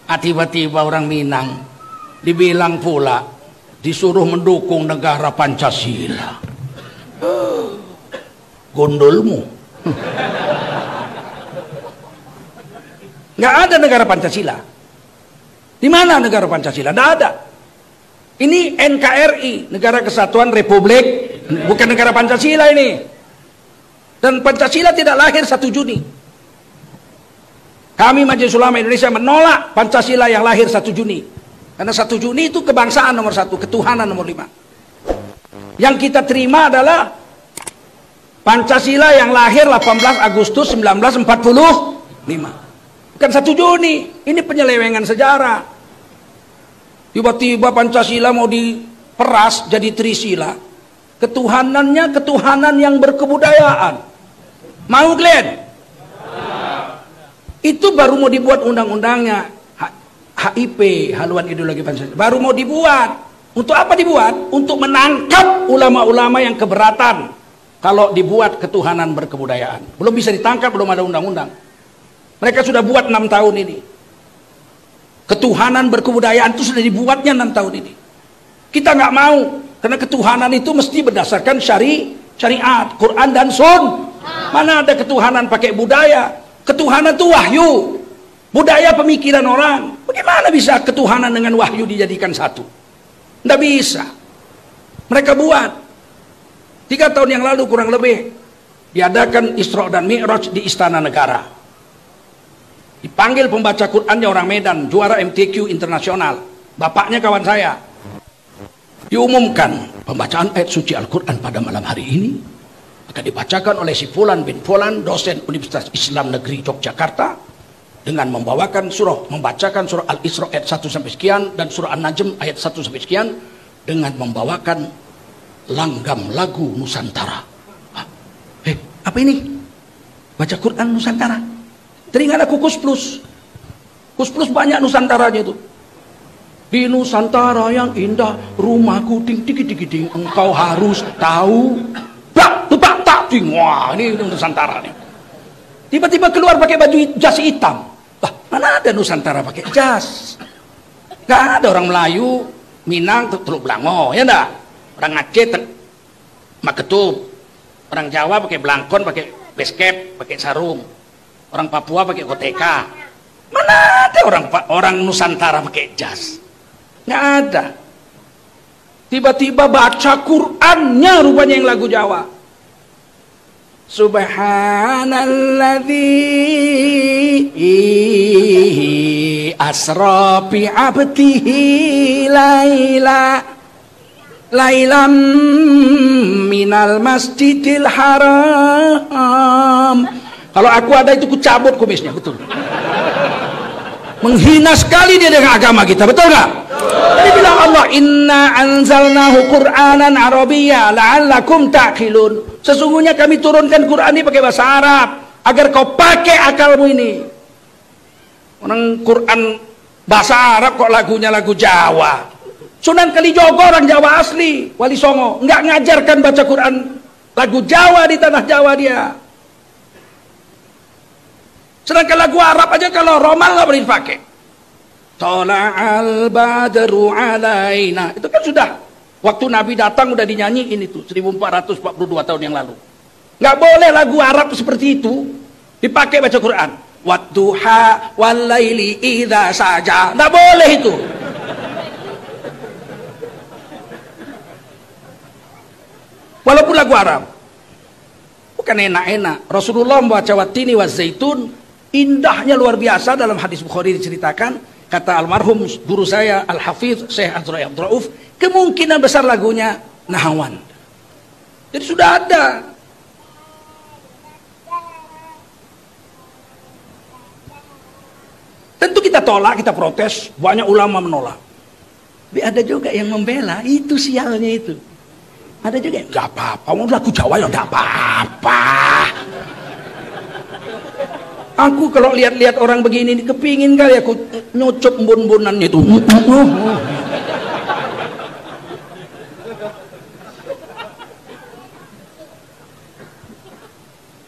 Tiba-tiba orang Minang dibilang pula disuruh mendukung negara Pancasila. Gondolmu. Nggak ada negara Pancasila. Di mana negara Pancasila? Nggak ada. Ini NKRI, Negara Kesatuan Republik, bukan negara Pancasila ini. Dan Pancasila tidak lahir 1 Juni. Kami Majelis Ulama Indonesia menolak Pancasila yang lahir 1 Juni. Karena 1 Juni itu kebangsaan nomor 1, ketuhanan nomor 5. Yang kita terima adalah Pancasila yang lahir 18 Agustus 1945. Bukan 1 Juni. Ini penyelewengan sejarah. Tiba-tiba Pancasila mau diperas jadi Trisila. Ketuhanannya ketuhanan yang berkebudayaan. Mau kalian? Itu baru mau dibuat undang-undangnya. HIP, haluan ideologi Pancasila. Baru mau dibuat. Untuk apa dibuat? Untuk menangkap ulama-ulama yang keberatan kalau dibuat ketuhanan berkebudayaan. Belum bisa ditangkap, belum ada undang-undang. Mereka sudah buat 6 tahun ini. Ketuhanan berkebudayaan itu sudah dibuatnya 6 tahun ini. Kita nggak mau, karena ketuhanan itu mesti berdasarkan syariat, Quran dan Sun. Mana ada ketuhanan pakai budaya? Ketuhanan itu wahyu, budaya pemikiran orang. Bagaimana bisa ketuhanan dengan wahyu dijadikan satu? Nggak bisa. Mereka buat 3 tahun yang lalu kurang lebih diadakan Isra dan Mi'raj di Istana Negara. Dipanggil pembaca Qurannya orang Medan, juara MTQ internasional. Bapaknya kawan saya. Diumumkan pembacaan ayat suci Al-Quran pada malam hari ini akan dibacakan oleh si Fulan bin Fulan, dosen Universitas Islam Negeri Yogyakarta, dengan membacakan surah Al-Isra ayat 1 sampai sekian dan surah An-Najm ayat 1 sampai sekian dengan membawakan langgam lagu Nusantara. Apa ini? Baca Quran Nusantara. Teringat aku Kus Plus. Kus Plus banyak Nusantaranya itu. Di Nusantara yang indah, rumahku ting ting ting ting, engkau harus tahu. Bak tak ting. Wah, ini Nusantara nih. Tiba-tiba keluar pakai baju jas hitam. Lah, mana ada Nusantara pakai jas? Gak ada orang Melayu, Minang, Teluk Blango, ya enggak? Orang Aceh, Maketup. Orang Jawa pakai belangkon, pakai basecap, pakai sarung. Orang Papua pakai koteka. Mana ada orang Nusantara pakai jas? Nggak ada. Tiba-tiba baca Qur'annya rupanya yang lagu Jawa. Subhanalladzi asra bi 'abdihi lailam minal masjidil haram. Kalau aku ada itu kucabut kumisnya, betul. Menghina sekali dia dengan agama kita, betul nggak? Jadi bilang Allah, inna anzalnahu Qur'anan Arabiyya la'allakum ta'qilun. Sesungguhnya kami turunkan Quran ini pakai bahasa Arab agar kau pakai akalmu ini. Orang Quran bahasa Arab kok lagunya lagu Jawa. Sunan Kalijogo orang Jawa asli, Wali Songo, nggak ngajarkan baca Quran lagu Jawa di tanah Jawa dia. Sedangkan lagu Arab aja kalau Romal nggak boleh dipakai. Tola'al badru alaina. Itu kan sudah waktu Nabi datang udah dinyanyiin itu 1442 tahun yang lalu. Nggak boleh lagu Arab seperti itu dipakai baca Quran. Wadduha walaili idza saja. Nggak boleh itu. Walaupun lagu Arab bukan enak-enak. Rasulullah membaca watini wa zaitun. Indahnya luar biasa. Dalam hadis Bukhari diceritakan, kata almarhum guru saya Al-Hafidh Syekh Abdul Rauf, kemungkinan besar lagunya Nahawan. Jadi sudah ada. Tentu kita tolak, kita protes, banyak ulama menolak. Tapi ada juga yang membela, itu sialnya itu. Ada juga yang nggak apa-apa, mau lagu Jawa ya nggak apa-apa. Aku kalau lihat-lihat orang begini, kepingin kali aku nyucup bun-bunannya itu.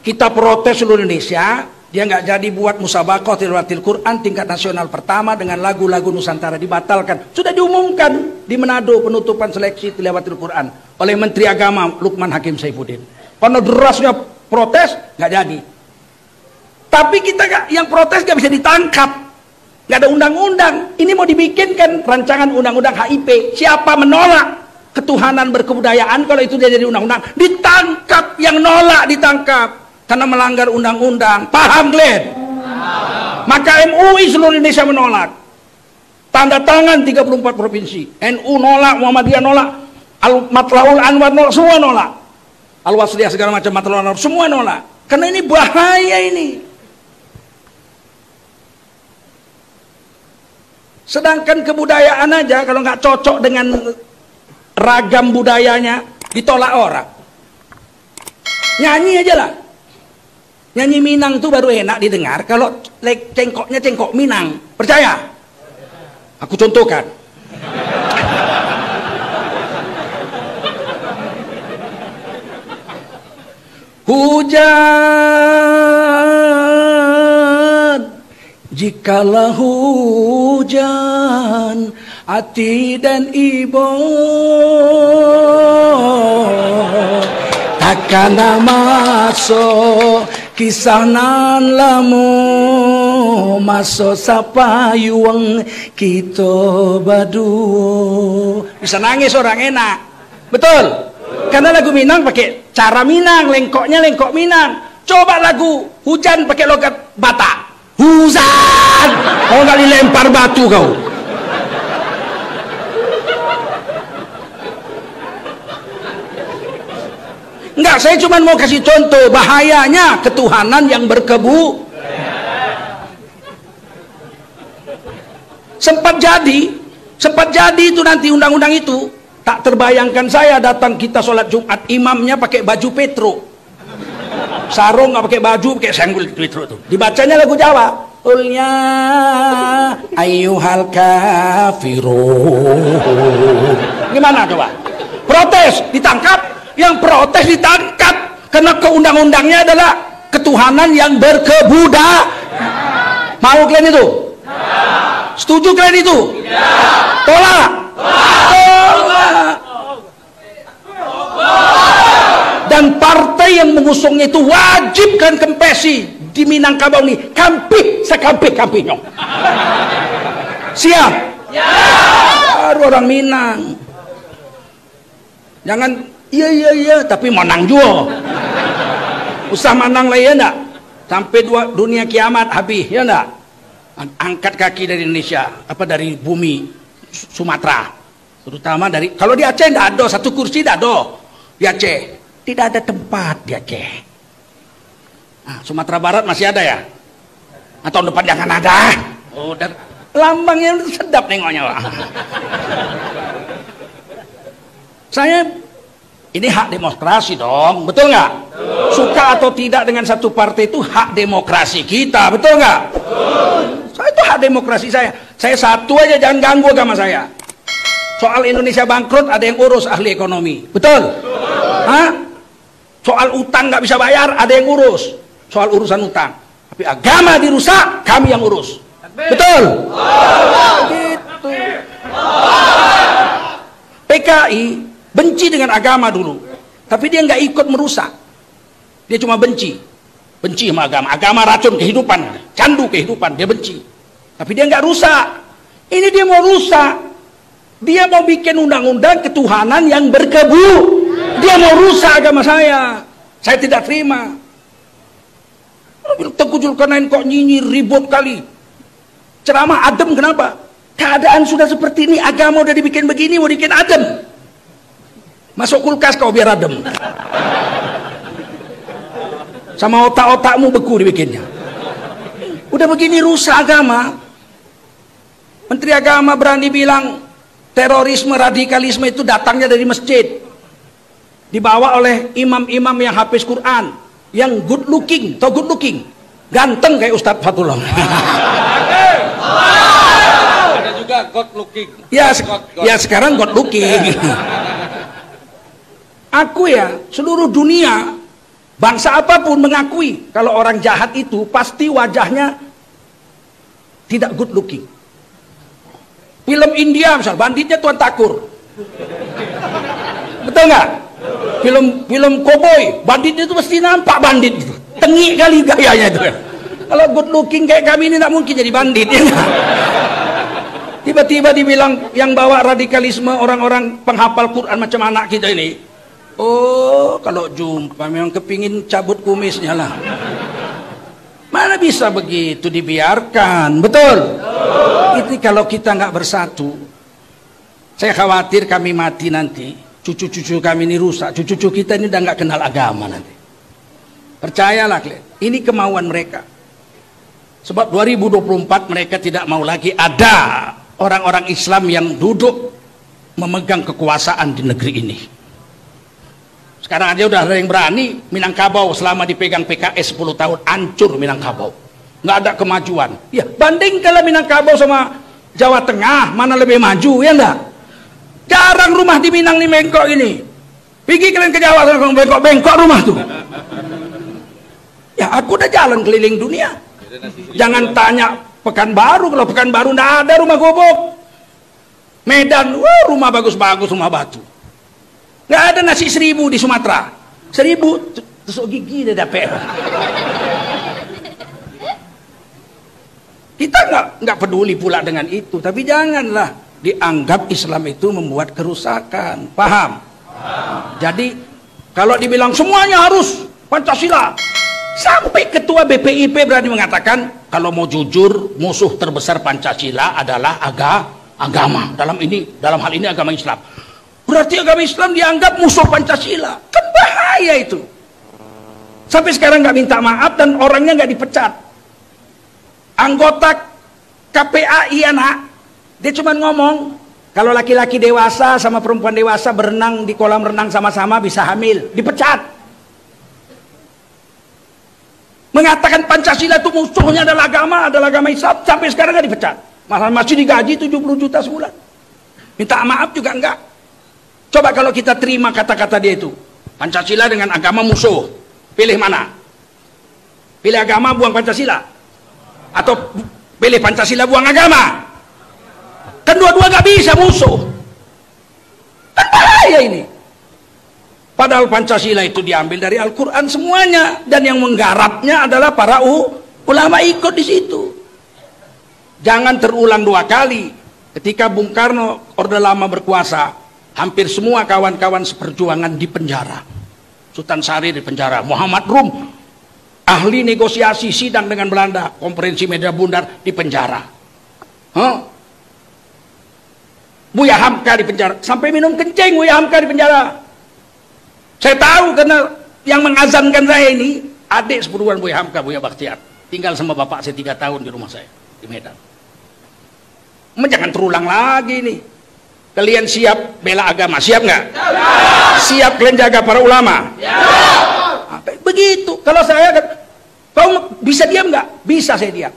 Kita protes seluruh Indonesia, Dia nggak jadi buat musabaqah tilawatil Quran tingkat nasional pertama dengan lagu-lagu Nusantara, dibatalkan. Sudah diumumkan di Manado penutupan seleksi tilawatil Quran oleh Menteri Agama Lukman Hakim Saifuddin. Karena derasnya protes, nggak jadi. Tapi kita yang protes nggak bisa ditangkap, nggak ada undang-undang. Ini mau dibikinkan rancangan undang-undang HIP. Siapa menolak ketuhanan berkebudayaan, kalau itu dia jadi undang-undang, ditangkap. Yang nolak ditangkap karena melanggar undang-undang. Paham, Glenn? Maka MUI seluruh Indonesia menolak. Tanda tangan 34 provinsi. NU nolak, Muhammadiyah nolak, Al-Matlaul Anwar nolak, semua nolak. Al-Wasliyah segala macam Matlaul Anwar semua nolak. Karena ini bahaya ini. Sedangkan kebudayaan aja kalau nggak cocok dengan ragam budayanya ditolak orang. Nyanyi aja lah. Nyanyi Minang tuh baru enak didengar kalau cengkoknya cengkok Minang. Percaya? Aku contohkan. Hujan, jikalau hujan hati dan ibu takkan masuk kisah nan lamu masuk sapayuang kita badu. Bisa nangis orang enak, betul? Karena lagu Minang pakai cara Minang, lengkoknya lengkok Minang. Coba lagu hujan pakai logat Batak. Hujan, kau nggak dilempar batu kau. Enggak, saya cuma mau kasih contoh bahayanya ketuhanan yang berkebu. Sempat jadi itu nanti undang-undang itu. Tak terbayangkan saya datang kita sholat Jumat, imamnya pakai baju petro, sarung nggak pakai baju, pakai sanggul petro tuh. Dibacanya lagu Jawa. Ulnya ayyuhal kafirun. Gimana coba? Protes, ditangkap. Yang protes ditangkap karena keundang-undangnya adalah ketuhanan yang berkebudayaan. Mau kalian itu? Setuju kalian itu? Tolak. Tolak. Dan partai yang mengusungnya itu wajibkan kempesi di Minangkabau ini kampih sekampih-kampihnya. Siap? Baru orang Minang. Jangan iya tapi menang juga. Usah menang lah ya enggak? Sampai dunia kiamat habis ya enggak? Angkat kaki dari Indonesia, apa dari bumi Sumatera, terutama dari, kalau di Aceh tidak ada satu kursi, tidak ada di Aceh, tidak ada tempat di Aceh. Nah, Sumatera Barat masih ada ya? Atau tahun depan jangan ada? Oh, dan lambangnya sedap nengoknya, Pak. Saya ini hak demokrasi dong, betul nggak? Suka atau tidak dengan satu partai itu hak demokrasi kita, betul nggak? Saya itu hak demokrasi saya. Saya satu aja, jangan ganggu agama saya. Soal Indonesia bangkrut ada yang urus ahli ekonomi, betul? Hah? Soal utang nggak bisa bayar ada yang urus. Soal urusan utang. Tapi agama dirusak, kami yang urus, betul? Gitu. PKI benci dengan agama dulu, tapi dia nggak ikut merusak. Dia cuma benci sama agama. Agama racun kehidupan, candu kehidupan, dia benci. Tapi dia nggak rusak. Ini dia mau rusak. Dia mau bikin undang-undang ketuhanan yang berkebu. Dia mau rusak agama saya. Saya tidak terima. Teguh Zulkarnain kok nyinyir ribut kali. Ceramah adem, kenapa? Keadaan sudah seperti ini, agama udah dibikin begini, mau dibikin adem. Masuk kulkas kau biar adem. Sama otak-otakmu beku dibikinnya. Udah begini rusak agama. Menteri Agama berani bilang terorisme, radikalisme itu datangnya dari masjid. Dibawa oleh imam-imam yang hafiz Quran, yang good looking, atau good looking, ganteng kayak Ustadz Fatullah. Ada juga God looking. Ya sekarang God looking. Aku ya, seluruh dunia Bangsa apapun mengakui kalau orang jahat itu pasti wajahnya tidak good looking. Film India misal, banditnya Tuan Takur. Betul nggak? Film koboi, banditnya itu pasti nampak bandit itu. Tengik kali gayanya itu. Kalau good looking kayak kami ini tidak mungkin jadi bandit, ya nggak? Tiba-tiba dibilang yang bawa radikalisme orang-orang penghafal Quran macam anak kita ini. Oh, kalau jumpa memang kepingin cabut kumisnya lah. Mana bisa begitu dibiarkan, betul? Itu kalau kita nggak bersatu. Saya khawatir kami mati nanti, cucu-cucu kami ini rusak. Cucu-cucu kita ini udah nggak kenal agama nanti. Percayalah, ini kemauan mereka. Sebab 2024 mereka tidak mau lagi ada orang-orang Islam yang duduk memegang kekuasaan di negeri ini. Sekarang aja udah ada yang berani. Minangkabau selama dipegang PKS 10 tahun hancur Minangkabau, nggak ada kemajuan. Ya bandingkanlah Minangkabau sama Jawa Tengah, mana lebih maju, ya enggak? Jarang rumah di Minang nih bengkok ini. Pergi kalian ke Jawa Tengah, bengkok-bengkok rumah tuh. Ya aku udah jalan keliling dunia. Jangan tanya Pekanbaru, kalau Pekanbaru nggak ada rumah gobok. Medan, wah rumah bagus-bagus, rumah batu. Nggak ada nasi 1000 di Sumatera. 1000 tusuk gigi dia dapat. Kita nggak peduli pula dengan itu, tapi janganlah dianggap Islam itu membuat kerusakan. Paham? Jadi kalau dibilang semuanya harus Pancasila, sampai ketua BPIP berani mengatakan kalau mau jujur musuh terbesar Pancasila adalah agama. Dalam hal ini agama Islam. Berarti agama Islam dianggap musuh Pancasila. Kan bahaya itu. Sampai sekarang nggak minta maaf dan orangnya nggak dipecat. Anggota KPAI anak, dia cuma ngomong kalau laki-laki dewasa sama perempuan dewasa berenang di kolam renang sama-sama bisa hamil, dipecat. Mengatakan Pancasila itu musuhnya adalah agama Islam, sampai sekarang nggak dipecat. Malah masih digaji 70 juta sebulan. Minta maaf juga enggak. Coba kalau kita terima kata-kata dia itu, Pancasila dengan agama musuh, pilih mana? Pilih agama buang Pancasila? Atau pilih Pancasila buang agama? Kan dua-dua nggak bisa musuh. Kan bahaya ini. Padahal Pancasila itu diambil dari Al-Quran semuanya, dan yang menggarapnya adalah para ulama ikut di situ. Jangan terulang dua kali. Ketika Bung Karno Orde Lama berkuasa, hampir semua kawan-kawan seperjuangan di penjara. Sultan Syahrir di penjara, Muhammad Rum, ahli negosiasi sidang dengan Belanda, konferensi media bundar di penjara. Buya Hamka di penjara, sampai minum kencing Buya Hamka di penjara. Saya tahu karena yang mengazankan saya ini adik sepupuan Buya Hamka, Buya Bakhtiar. Tinggal sama bapak saya 3 tahun di rumah saya di Medan. Jangan terulang lagi nih. Kalian siap bela agama? Siap nggak? Siap kalian jaga para ulama? Begitu. Kalau saya, kau bisa diam nggak? Bisa saya diam.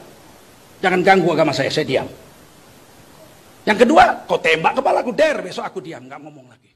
Jangan ganggu agama saya diam. Yang kedua, kau tembak kepala aku, besok aku diam, nggak ngomong lagi.